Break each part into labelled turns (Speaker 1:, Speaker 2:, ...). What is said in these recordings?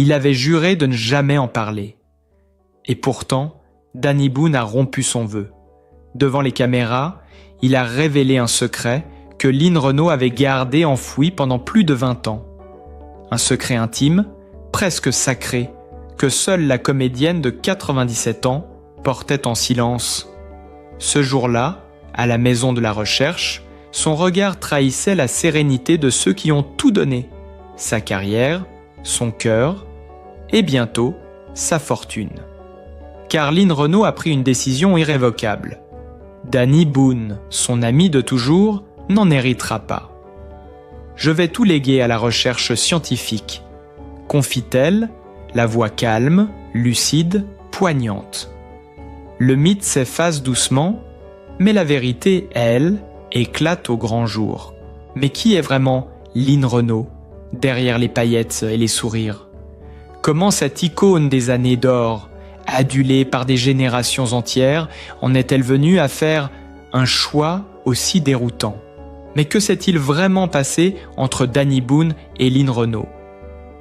Speaker 1: Il avait juré de ne jamais en parler. Et pourtant, Danny Boone a rompu son vœu. Devant les caméras, il a révélé un secret que Lynn Renault avait gardé enfoui pendant plus de 20 ans. Un secret intime, presque sacré, que seule la comédienne de 97 ans portait en silence. Ce jour-là, à la maison de la recherche, son regard trahissait la sérénité de ceux qui ont tout donné, sa carrière, son cœur et bientôt sa fortune. Car Lynn Renault a pris une décision irrévocable. Danny Boone, son ami de toujours, n'en héritera pas. Je vais tout léguer à la recherche scientifique, confie-t-elle, la voix calme, lucide, poignante. Le mythe s'efface doucement, mais la vérité, elle, éclate au grand jour. Mais qui est vraiment Lynn Renault, derrière les paillettes et les sourires? Comment cette icône des années d'or, adulée par des générations entières, en est-elle venue à faire un choix aussi déroutant? Mais que s'est-il vraiment passé entre Danny Boone et Lynn Renault?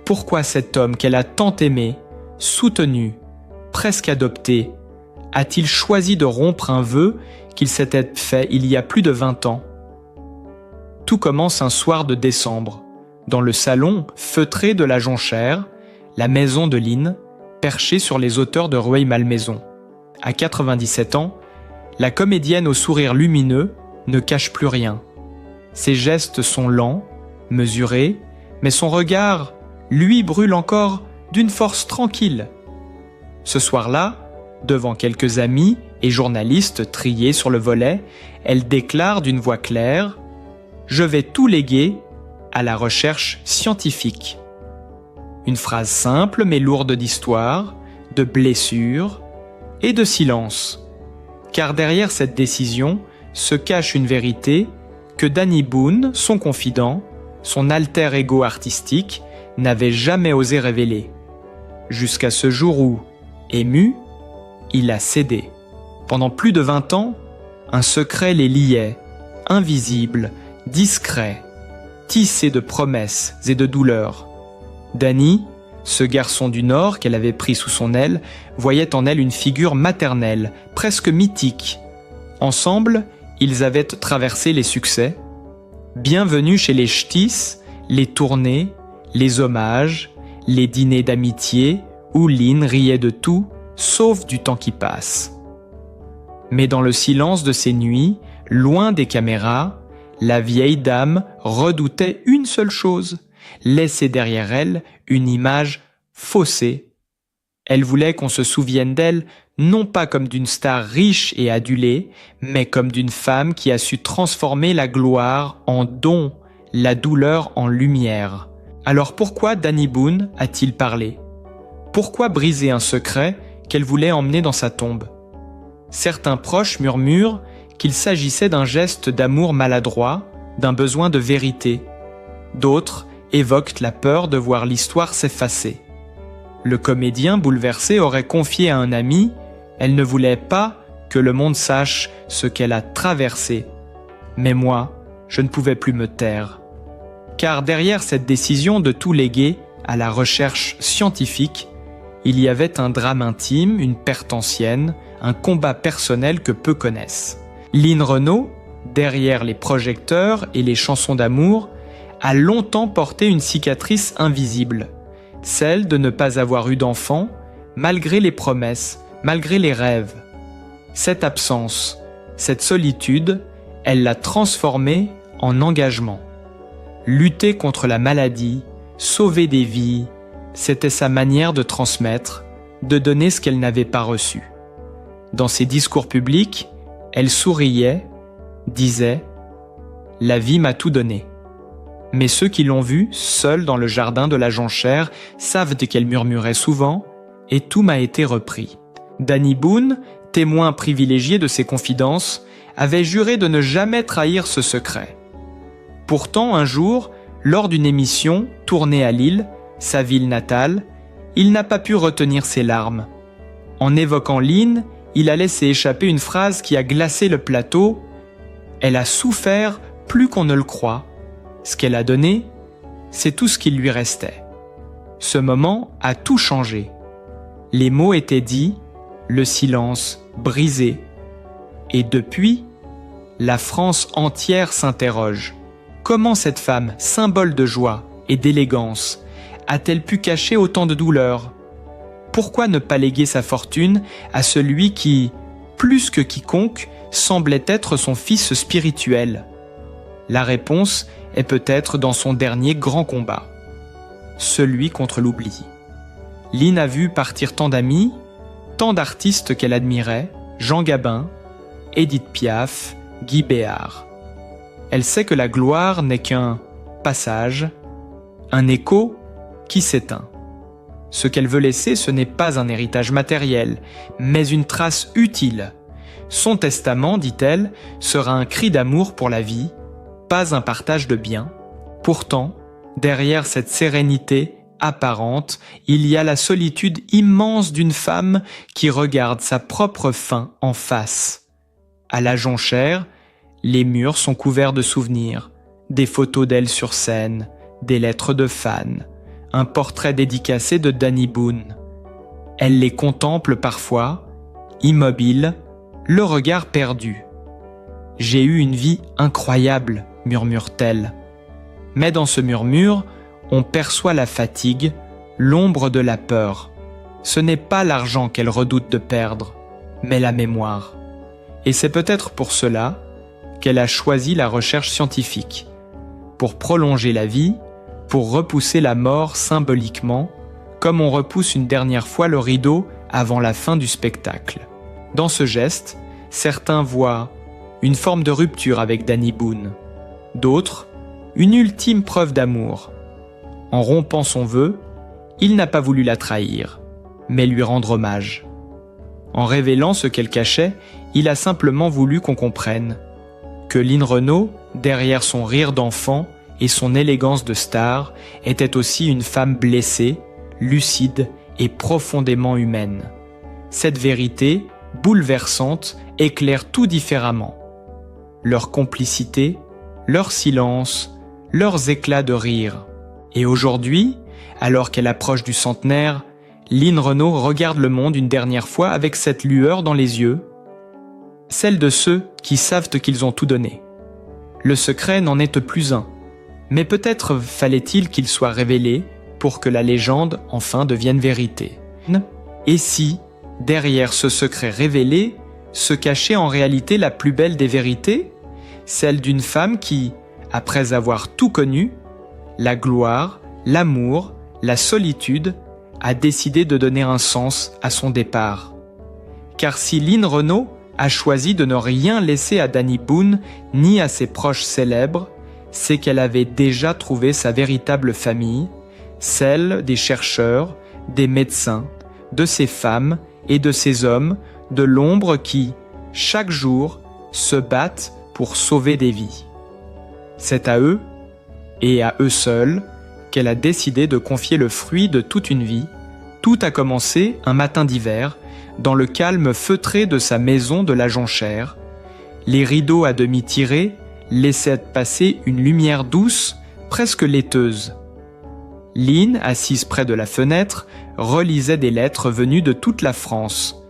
Speaker 1: Pourquoi cet homme qu'elle a tant aimé, soutenu, presque adopté, a-t-il choisi de rompre un vœu qu'il s'était fait il y a plus de 20 ans? Tout commence un soir de décembre, dans le salon feutré de la Jonchère, la maison de Lynn, perchée sur les hauteurs de Rueil-Malmaison. À 97 ans, la comédienne au sourire lumineux ne cache plus rien. Ses gestes sont lents, mesurés, mais son regard, lui, brûle encore d'une force tranquille. Ce soir-là, devant quelques amis et journalistes triés sur le volet, elle déclare d'une voix claire « Je vais tout léguer à la recherche scientifique ». Une phrase simple mais lourde d'histoire, de blessures et de silence. Car derrière cette décision se cache une vérité que Danny Boone, son confident, son alter ego artistique, n'avait jamais osé révéler. Jusqu'à ce jour où, ému, il a cédé. Pendant plus de 20 ans, un secret les liait, invisible, discret, tissé de promesses et de douleurs. Danny, ce garçon du Nord qu'elle avait pris sous son aile, voyait en elle une figure maternelle, presque mythique. Ensemble, ils avaient traversé les succès. Bienvenue chez les ch'tis, les tournées, les hommages, les dîners d'amitié, où Lynn riait de tout, sauf du temps qui passe. Mais dans le silence de ces nuits, loin des caméras, la vieille dame redoutait une seule chose, laisser derrière elle une image faussée. Elle voulait qu'on se souvienne d'elle non pas comme d'une star riche et adulée, mais comme d'une femme qui a su transformer la gloire en don, la douleur en lumière. Alors pourquoi Danny Boone a-t-il parlé? Pourquoi briser un secret qu'elle voulait emmener dans sa tombe? Certains proches murmurent qu'il s'agissait d'un geste d'amour maladroit, d'un besoin de vérité. D'autres évoquent la peur de voir l'histoire s'effacer. Le comédien bouleversé aurait confié à un ami « Elle ne voulait pas que le monde sache ce qu'elle a traversé. Mais moi, je ne pouvais plus me taire. » Car derrière cette décision de tout léguer à la recherche scientifique, il y avait un drame intime, une perte ancienne, un combat personnel que peu connaissent. Lynn Renault, derrière les projecteurs et les chansons d'amour, a longtemps porté une cicatrice invisible, celle de ne pas avoir eu d'enfant, malgré les promesses, malgré les rêves. Cette absence, cette solitude, elle l'a transformée en engagement. Lutter contre la maladie, sauver des vies, c'était sa manière de transmettre, de donner ce qu'elle n'avait pas reçu. Dans ses discours publics, elle souriait, disait « La vie m'a tout donné ». Mais ceux qui l'ont vue, seule dans le jardin de la Jonchère, savent qu'elle murmurait souvent « Et tout m'a été repris ». Danny Boone, témoin privilégié de ses confidences, avait juré de ne jamais trahir ce secret. Pourtant, un jour, lors d'une émission tournée à Lille, sa ville natale, il n'a pas pu retenir ses larmes. En évoquant Lynn, il a laissé échapper une phrase qui a glacé le plateau. Elle a souffert plus qu'on ne le croit. Ce qu'elle a donné, c'est tout ce qu'il lui restait. Ce moment a tout changé. Les mots étaient dits, le silence brisé. Et depuis, la France entière s'interroge. Comment cette femme, symbole de joie et d'élégance, a-t-elle pu cacher autant de douleur? Pourquoi ne pas léguer sa fortune à celui qui, plus que quiconque, semblait être son fils spirituel? La réponse est peut-être dans son dernier grand combat, celui contre l'oubli. Line a vu partir tant d'amis, tant d'artistes qu'elle admirait, Jean Gabin, Édith Piaf, Guy Béard. Elle sait que la gloire n'est qu'un passage, un écho qui s'éteint. Ce qu'elle veut laisser, ce n'est pas un héritage matériel, mais une trace utile. Son testament, dit-elle, sera un cri d'amour pour la vie, pas un partage de biens. Pourtant, derrière cette sérénité apparente, il y a la solitude immense d'une femme qui regarde sa propre fin en face. À la jonchère, les murs sont couverts de souvenirs, des photos d'elle sur scène, des lettres de fans, un portrait dédicacé de Danny Boone. Elle les contemple parfois, immobile, le regard perdu. « J'ai eu une vie incroyable », murmure-t-elle. Mais dans ce murmure, on perçoit la fatigue, l'ombre de la peur. Ce n'est pas l'argent qu'elle redoute de perdre, mais la mémoire. Et c'est peut-être pour cela qu'elle a choisi la recherche scientifique, pour prolonger la vie, pour repousser la mort symboliquement, comme on repousse une dernière fois le rideau avant la fin du spectacle. Dans ce geste, certains voient une forme de rupture avec Danny Boone, d'autres, une ultime preuve d'amour. En rompant son vœu, il n'a pas voulu la trahir, mais lui rendre hommage. En révélant ce qu'elle cachait, il a simplement voulu qu'on comprenne que Line Renaud, derrière son rire d'enfant et son élégance de star, était aussi une femme blessée, lucide et profondément humaine. Cette vérité, bouleversante, éclaire tout différemment. Leur complicité, leur silence, leurs éclats de rire. Et aujourd'hui, alors qu'elle approche du centenaire, Line Renaud regarde le monde une dernière fois avec cette lueur dans les yeux, celle de ceux qui savent qu'ils ont tout donné. Le secret n'en est plus un, mais peut-être fallait-il qu'il soit révélé pour que la légende enfin devienne vérité. Et si, derrière ce secret révélé, se cachait en réalité la plus belle des vérités, celle d'une femme qui, après avoir tout connu, la gloire, l'amour, la solitude, a décidé de donner un sens à son départ. Car si Line Renaud a choisi de ne rien laisser à Danny Boone ni à ses proches célèbres, c'est qu'elle avait déjà trouvé sa véritable famille, celle des chercheurs, des médecins, de ces femmes et de ces hommes de l'ombre qui, chaque jour, se battent pour sauver des vies. C'est à eux, et à eux seuls, qu'elle a décidé de confier le fruit de toute une vie. Tout a commencé un matin d'hiver, dans le calme feutré de sa maison de la Jonchère. Les rideaux à demi tirés laissaient passer une lumière douce, presque laiteuse. Line, assise près de la fenêtre, relisait des lettres venues de toute la France.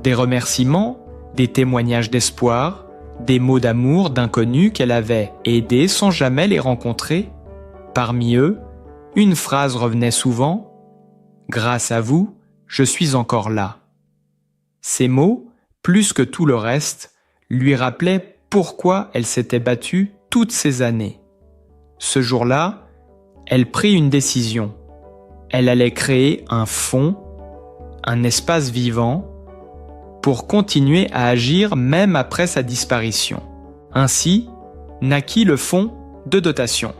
Speaker 1: Des remerciements, des témoignages d'espoir, des mots d'amour d'inconnus qu'elle avait aidés sans jamais les rencontrer. Parmi eux, une phrase revenait souvent « Grâce à vous, je suis encore là ». Ces mots, plus que tout le reste, lui rappelaient pourquoi elle s'était battue toutes ces années. Ce jour-là, elle prit une décision. Elle allait créer un fonds, un espace vivant, pour continuer à agir même après sa disparition. Ainsi, naquit le fonds de dotation.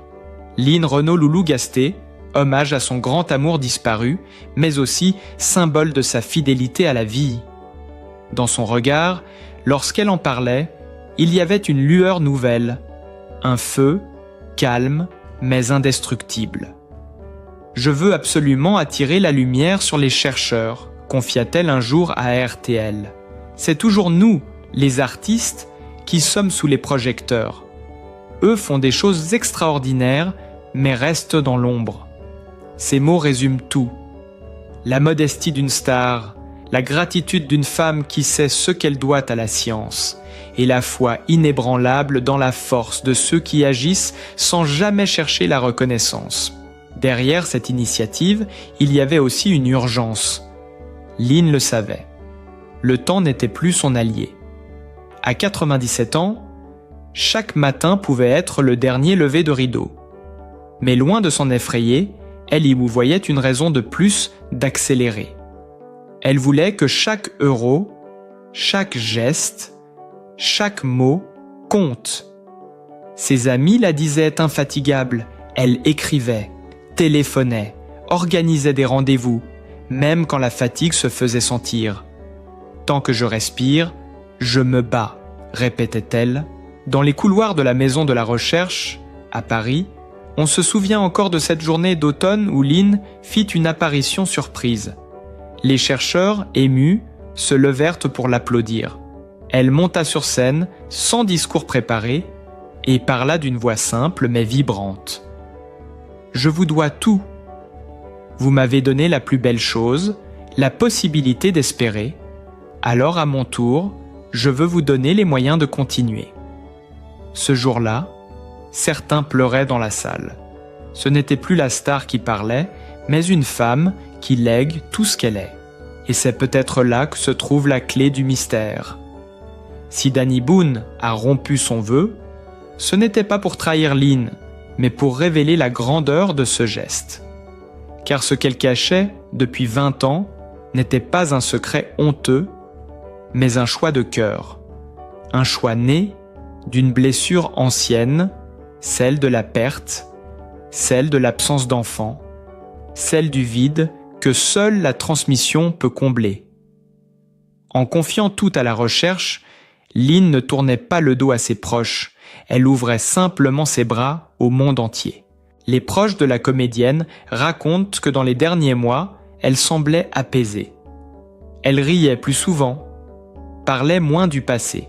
Speaker 1: Line Renaud Loulou Gasté, hommage à son grand amour disparu, mais aussi symbole de sa fidélité à la vie. Dans son regard, lorsqu'elle en parlait, il y avait une lueur nouvelle, un feu, calme, mais indestructible. « Je veux absolument attirer la lumière sur les chercheurs », confia-t-elle un jour à RTL. « C'est toujours nous, les artistes, qui sommes sous les projecteurs. Eux font des choses extraordinaires, mais restent dans l'ombre. Ces mots résument tout. La modestie d'une star, la gratitude d'une femme qui sait ce qu'elle doit à la science, et la foi inébranlable dans la force de ceux qui agissent sans jamais chercher la reconnaissance. Derrière cette initiative, il y avait aussi une urgence. Lynn le savait. Le temps n'était plus son allié. À 97 ans, chaque matin pouvait être le dernier lever de rideau. Mais loin de s'en effrayer, elle y voyait une raison de plus d'accélérer. Elle voulait que chaque euro, chaque geste, chaque mot compte. Ses amis la disaient infatigable. Elle écrivait, téléphonait, organisait des rendez-vous, même quand la fatigue se faisait sentir. Tant que je respire, je me bats, répétait-elle. Dans les couloirs de la maison de la recherche, à Paris, on se souvient encore de cette journée d'automne où Lynn fit une apparition surprise. Les chercheurs, émus, se levèrent pour l'applaudir. Elle monta sur scène, sans discours préparé, et parla d'une voix simple mais vibrante. « Je vous dois tout. Vous m'avez donné la plus belle chose, la possibilité d'espérer. Alors à mon tour, je veux vous donner les moyens de continuer. » Ce jour-là, certains pleuraient dans la salle. Ce n'était plus la star qui parlait, mais une femme qui lègue tout ce qu'elle est. Et c'est peut-être là que se trouve la clé du mystère. Si Danny Boone a rompu son vœu, ce n'était pas pour trahir Lynn, mais pour révéler la grandeur de ce geste. Car ce qu'elle cachait depuis 20 ans n'était pas un secret honteux, mais un choix de cœur. Un choix né d'une blessure ancienne, celle de la perte, celle de l'absence d'enfant, celle du vide que seule la transmission peut combler. En confiant tout à la recherche, Lynn ne tournait pas le dos à ses proches, elle ouvrait simplement ses bras au monde entier. Les proches de la comédienne racontent que dans les derniers mois, elle semblait apaisée. Elle riait plus souvent, parlait moins du passé.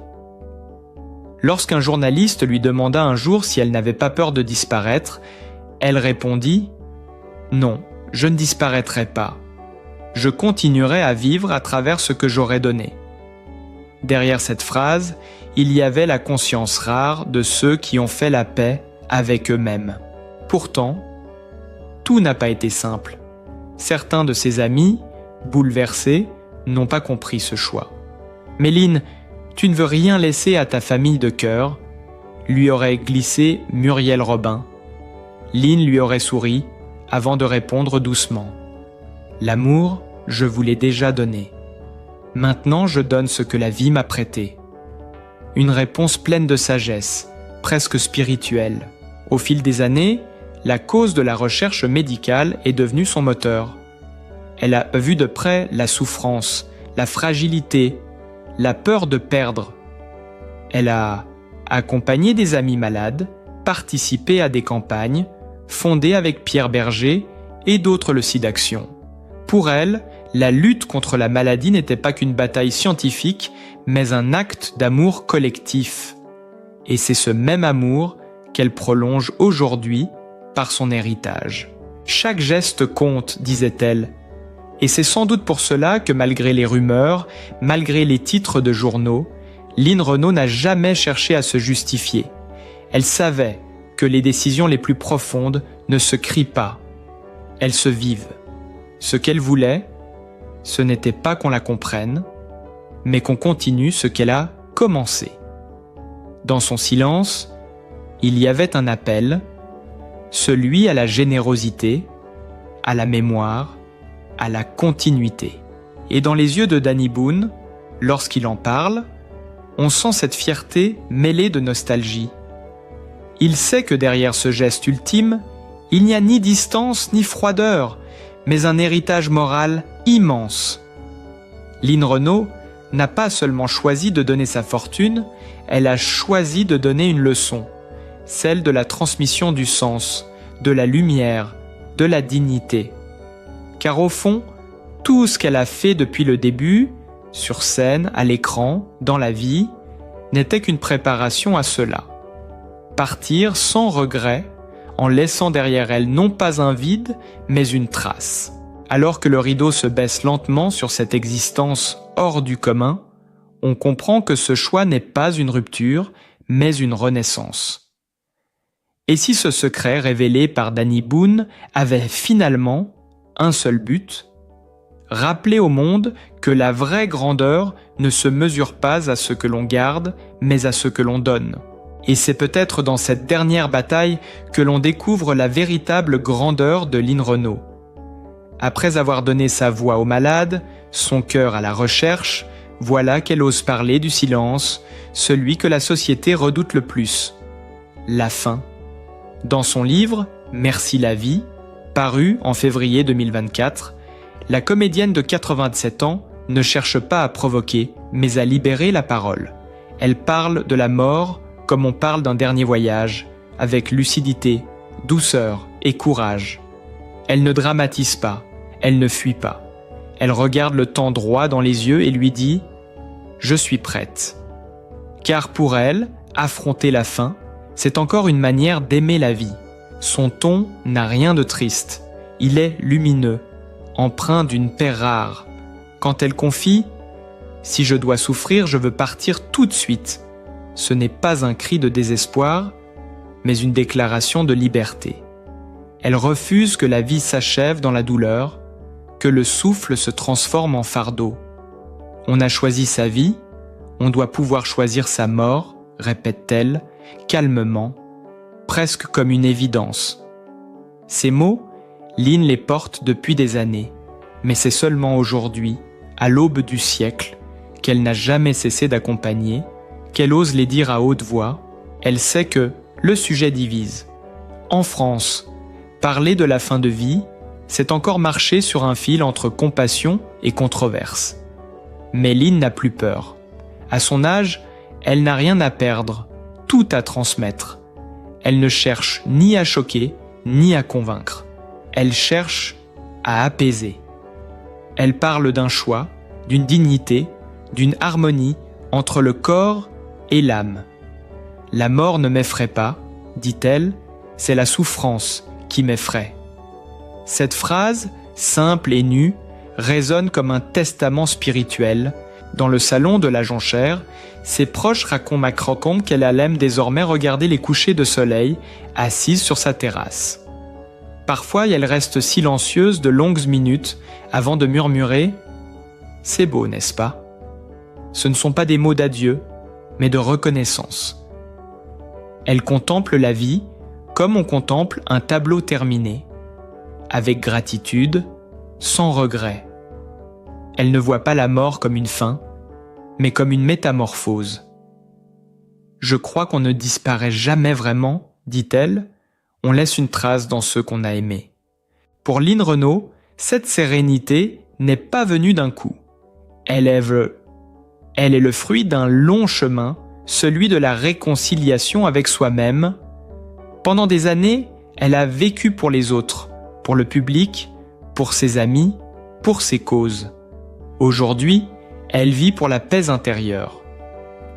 Speaker 1: Lorsqu'un journaliste lui demanda un jour si elle n'avait pas peur de disparaître, elle répondit « Non, je ne disparaîtrai pas. Je continuerai à vivre à travers ce que j'aurai donné. » Derrière cette phrase, il y avait la conscience rare de ceux qui ont fait la paix avec eux-mêmes. Pourtant, tout n'a pas été simple. Certains de ses amis, bouleversés, n'ont pas compris ce choix. « Mais Lynn, tu ne veux rien laisser à ta famille de cœur » lui aurait glissé Muriel Robin. Lynn lui aurait souri avant de répondre doucement. « L'amour, je vous l'ai déjà donné. Maintenant, je donne ce que la vie m'a prêté. » Une réponse pleine de sagesse, presque spirituelle. Au fil des années, la cause de la recherche médicale est devenue son moteur. Elle a vu de près la souffrance, la fragilité, la peur de perdre. Elle a accompagné des amis malades, participé à des campagnes, fondé avec Pierre Berger et d'autres le SIDAction. Pour elle, la lutte contre la maladie n'était pas qu'une bataille scientifique, mais un acte d'amour collectif. Et c'est ce même amour qu'elle prolonge aujourd'hui par son héritage. Chaque geste compte, disait-elle. Et c'est sans doute pour cela que malgré les rumeurs, malgré les titres de journaux, Lynn Renault n'a jamais cherché à se justifier. Elle savait que les décisions les plus profondes ne se crient pas, elles se vivent. Ce qu'elle voulait, ce n'était pas qu'on la comprenne, mais qu'on continue ce qu'elle a commencé. Dans son silence, il y avait un appel, celui à la générosité, à la mémoire, à la continuité. Et dans les yeux de Danny Boone, lorsqu'il en parle, on sent cette fierté mêlée de nostalgie. Il sait que derrière ce geste ultime, il n'y a ni distance ni froideur, mais un héritage moral immense. Lynn Renault n'a pas seulement choisi de donner sa fortune, elle a choisi de donner une leçon, celle de la transmission du sens, de la lumière, de la dignité. Car au fond, tout ce qu'elle a fait depuis le début, sur scène, à l'écran, dans la vie, n'était qu'une préparation à cela. Partir sans regret, en laissant derrière elle non pas un vide, mais une trace. Alors que le rideau se baisse lentement sur cette existence hors du commun, on comprend que ce choix n'est pas une rupture, mais une renaissance. Et si ce secret révélé par Danny Boone avait finalement un seul but, rappeler au monde que la vraie grandeur ne se mesure pas à ce que l'on garde, mais à ce que l'on donne. Et c'est peut-être dans cette dernière bataille que l'on découvre la véritable grandeur de Lynn Renaud. Après avoir donné sa voix aux malades, son cœur à la recherche, voilà qu'elle ose parler du silence, celui que la société redoute le plus, la fin. Dans son livre « Merci la vie », paru en février 2024, la comédienne de 87 ans ne cherche pas à provoquer, mais à libérer la parole. Elle parle de la mort comme on parle d'un dernier voyage, avec lucidité, douceur et courage. Elle ne dramatise pas, elle ne fuit pas. Elle regarde le temps droit dans les yeux et lui dit « Je suis prête ». Car pour elle, affronter la fin, c'est encore une manière d'aimer la vie. Son ton n'a rien de triste, il est lumineux, empreint d'une paix rare. Quand elle confie « Si je dois souffrir, je veux partir tout de suite », ce n'est pas un cri de désespoir, mais une déclaration de liberté. Elle refuse que la vie s'achève dans la douleur, que le souffle se transforme en fardeau. On a choisi sa vie, on doit pouvoir choisir sa mort, répète-t-elle, calmement, presque comme une évidence. Ces mots, Lynn les porte depuis des années, mais c'est seulement aujourd'hui, à l'aube du siècle, qu'elle n'a jamais cessé d'accompagner, qu'elle ose les dire à haute voix. Elle sait que le sujet divise. En France, parler de la fin de vie, c'est encore marcher sur un fil entre compassion et controverse. Mais Lynn n'a plus peur. À son âge, elle n'a rien à perdre, tout à transmettre. Elle ne cherche ni à choquer, ni à convaincre. Elle cherche à apaiser. Elle parle d'un choix, d'une dignité, d'une harmonie entre le corps et l'âme. La mort ne m'effraie pas, dit-elle, c'est la souffrance qui m'effraie. Cette phrase, simple et nue, résonne comme un testament spirituel. Dans le salon de la jonchère, ses proches racontent à Crocombe qu'elle aime désormais regarder les couchers de soleil, assise sur sa terrasse. Parfois, elle reste silencieuse de longues minutes avant de murmurer « C'est beau, n'est-ce pas ?» Ce ne sont pas des mots d'adieu, mais de reconnaissance. Elle contemple la vie comme on contemple un tableau terminé, avec gratitude, sans regret. Elle ne voit pas la mort comme une fin, mais comme une métamorphose. « Je crois qu'on ne disparaît jamais vraiment, dit-elle, on laisse une trace dans ceux qu'on a aimés. » Pour Lynn Renaud, cette sérénité n'est pas venue d'un coup. Elle est le fruit d'un long chemin, celui de la réconciliation avec soi-même. Pendant des années, elle a vécu pour les autres, pour le public, pour ses amis, pour ses causes. Aujourd'hui, elle vit pour la paix intérieure.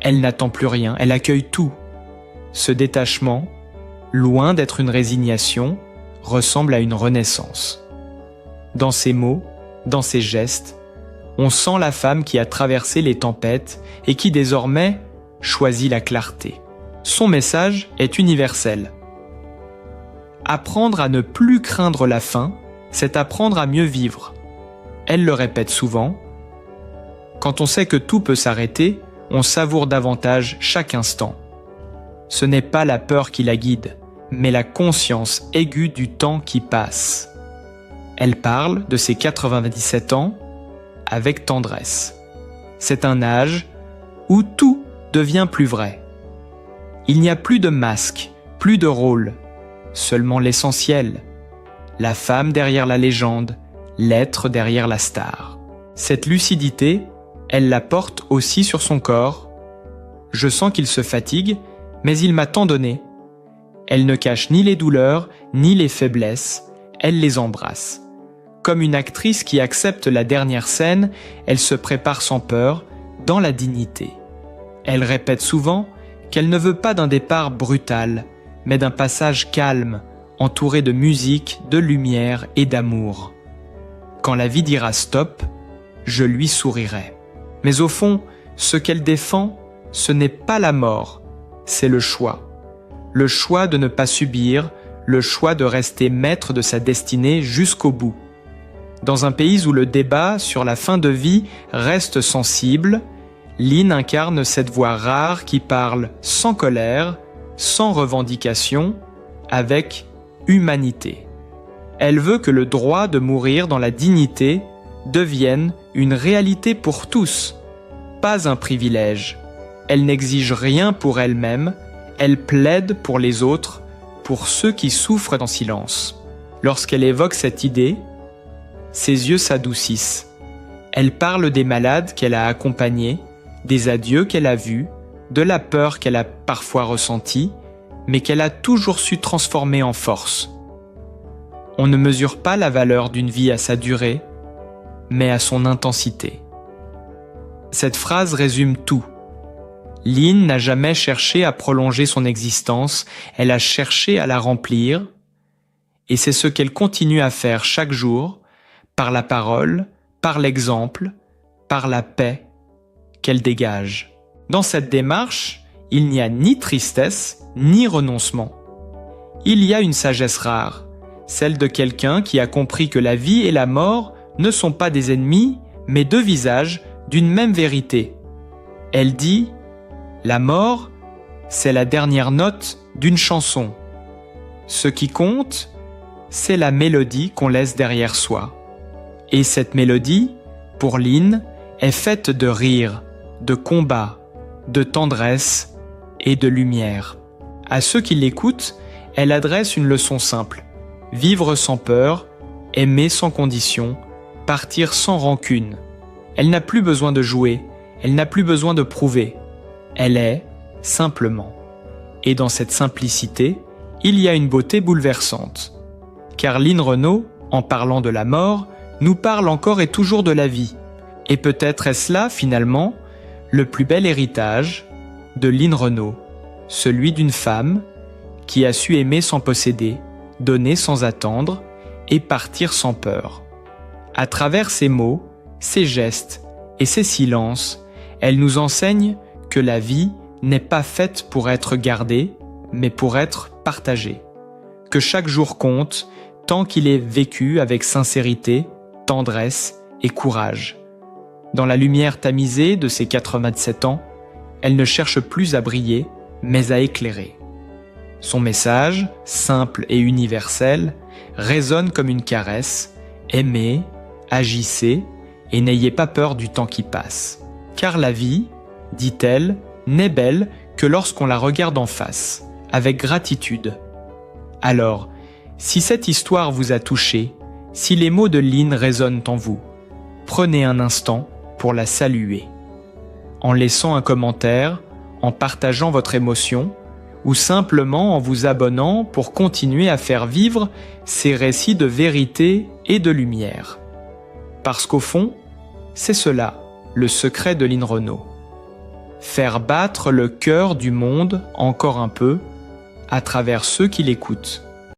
Speaker 1: Elle n'attend plus rien, elle accueille tout. Ce détachement, loin d'être une résignation, ressemble à une renaissance. Dans ses mots, dans ses gestes, on sent la femme qui a traversé les tempêtes et qui désormais choisit la clarté. Son message est universel. Apprendre à ne plus craindre la fin, c'est apprendre à mieux vivre. Elle le répète souvent. Quand on sait que tout peut s'arrêter, on savoure davantage chaque instant. Ce n'est pas la peur qui la guide, mais la conscience aiguë du temps qui passe. Elle parle de ses 97 ans avec tendresse. C'est un âge où tout devient plus vrai. Il n'y a plus de masque, plus de rôle, seulement l'essentiel. La femme derrière la légende, l'être derrière la star. Cette lucidité, elle la porte aussi sur son corps. Je sens qu'il se fatigue, mais il m'a tant donné. Elle ne cache ni les douleurs, ni les faiblesses, elle les embrasse. Comme une actrice qui accepte la dernière scène, elle se prépare sans peur, dans la dignité. Elle répète souvent qu'elle ne veut pas d'un départ brutal, mais d'un passage calme, entourée de musique, de lumière et d'amour. Quand la vie dira stop, je lui sourirai. Mais au fond, ce qu'elle défend, ce n'est pas la mort, c'est le choix. Le choix de ne pas subir, le choix de rester maître de sa destinée jusqu'au bout. Dans un pays où le débat sur la fin de vie reste sensible, Lynn incarne cette voix rare qui parle sans colère, sans revendication, avec humanité. Elle veut que le droit de mourir dans la dignité devienne une réalité pour tous, pas un privilège. Elle n'exige rien pour elle-même, elle plaide pour les autres, pour ceux qui souffrent en silence. Lorsqu'elle évoque cette idée, ses yeux s'adoucissent. Elle parle des malades qu'elle a accompagnés, des adieux qu'elle a vus, de la peur qu'elle a parfois ressentie, mais qu'elle a toujours su transformer en force. On ne mesure pas la valeur d'une vie à sa durée, mais à son intensité. Cette phrase résume tout. Lynn n'a jamais cherché à prolonger son existence, elle a cherché à la remplir, et c'est ce qu'elle continue à faire chaque jour, par la parole, par l'exemple, par la paix qu'elle dégage. Dans cette démarche, il n'y a ni tristesse, ni renoncement. Il y a une sagesse rare, celle de quelqu'un qui a compris que la vie et la mort ne sont pas des ennemis, mais deux visages d'une même vérité. Elle dit « La mort, c'est la dernière note d'une chanson. Ce qui compte, c'est la mélodie qu'on laisse derrière soi. » Et cette mélodie, pour Lynn, est faite de rire, de combat, de tendresse et de lumière. À ceux qui l'écoutent, elle adresse une leçon simple. Vivre sans peur, aimer sans condition, partir sans rancune. Elle n'a plus besoin de jouer, elle n'a plus besoin de prouver. Elle est simplement. Et dans cette simplicité, il y a une beauté bouleversante. Car Lynn Renaud, en parlant de la mort, nous parle encore et toujours de la vie. Et peut-être est-ce là, finalement, le plus bel héritage de Lynn Renaud, celui d'une femme qui a su aimer sans posséder, donner sans attendre et partir sans peur. À travers ses mots, ses gestes et ses silences, elle nous enseigne que la vie n'est pas faite pour être gardée, mais pour être partagée. Que chaque jour compte tant qu'il est vécu avec sincérité, tendresse et courage. Dans la lumière tamisée de ses 87 ans, elle ne cherche plus à briller, mais à éclairer. Son message, simple et universel, résonne comme une caresse. Aimez, agissez et n'ayez pas peur du temps qui passe. Car la vie, dit-elle, n'est belle que lorsqu'on la regarde en face, avec gratitude. Alors, si cette histoire vous a touché, si les mots de Lynn résonnent en vous, prenez un instant pour la saluer. En laissant un commentaire, en partageant votre émotion, ou simplement en vous abonnant pour continuer à faire vivre ces récits de vérité et de lumière. Parce qu'au fond, c'est cela, le secret de Lynn Renaud. Faire battre le cœur du monde encore un peu à travers ceux qui l'écoutent.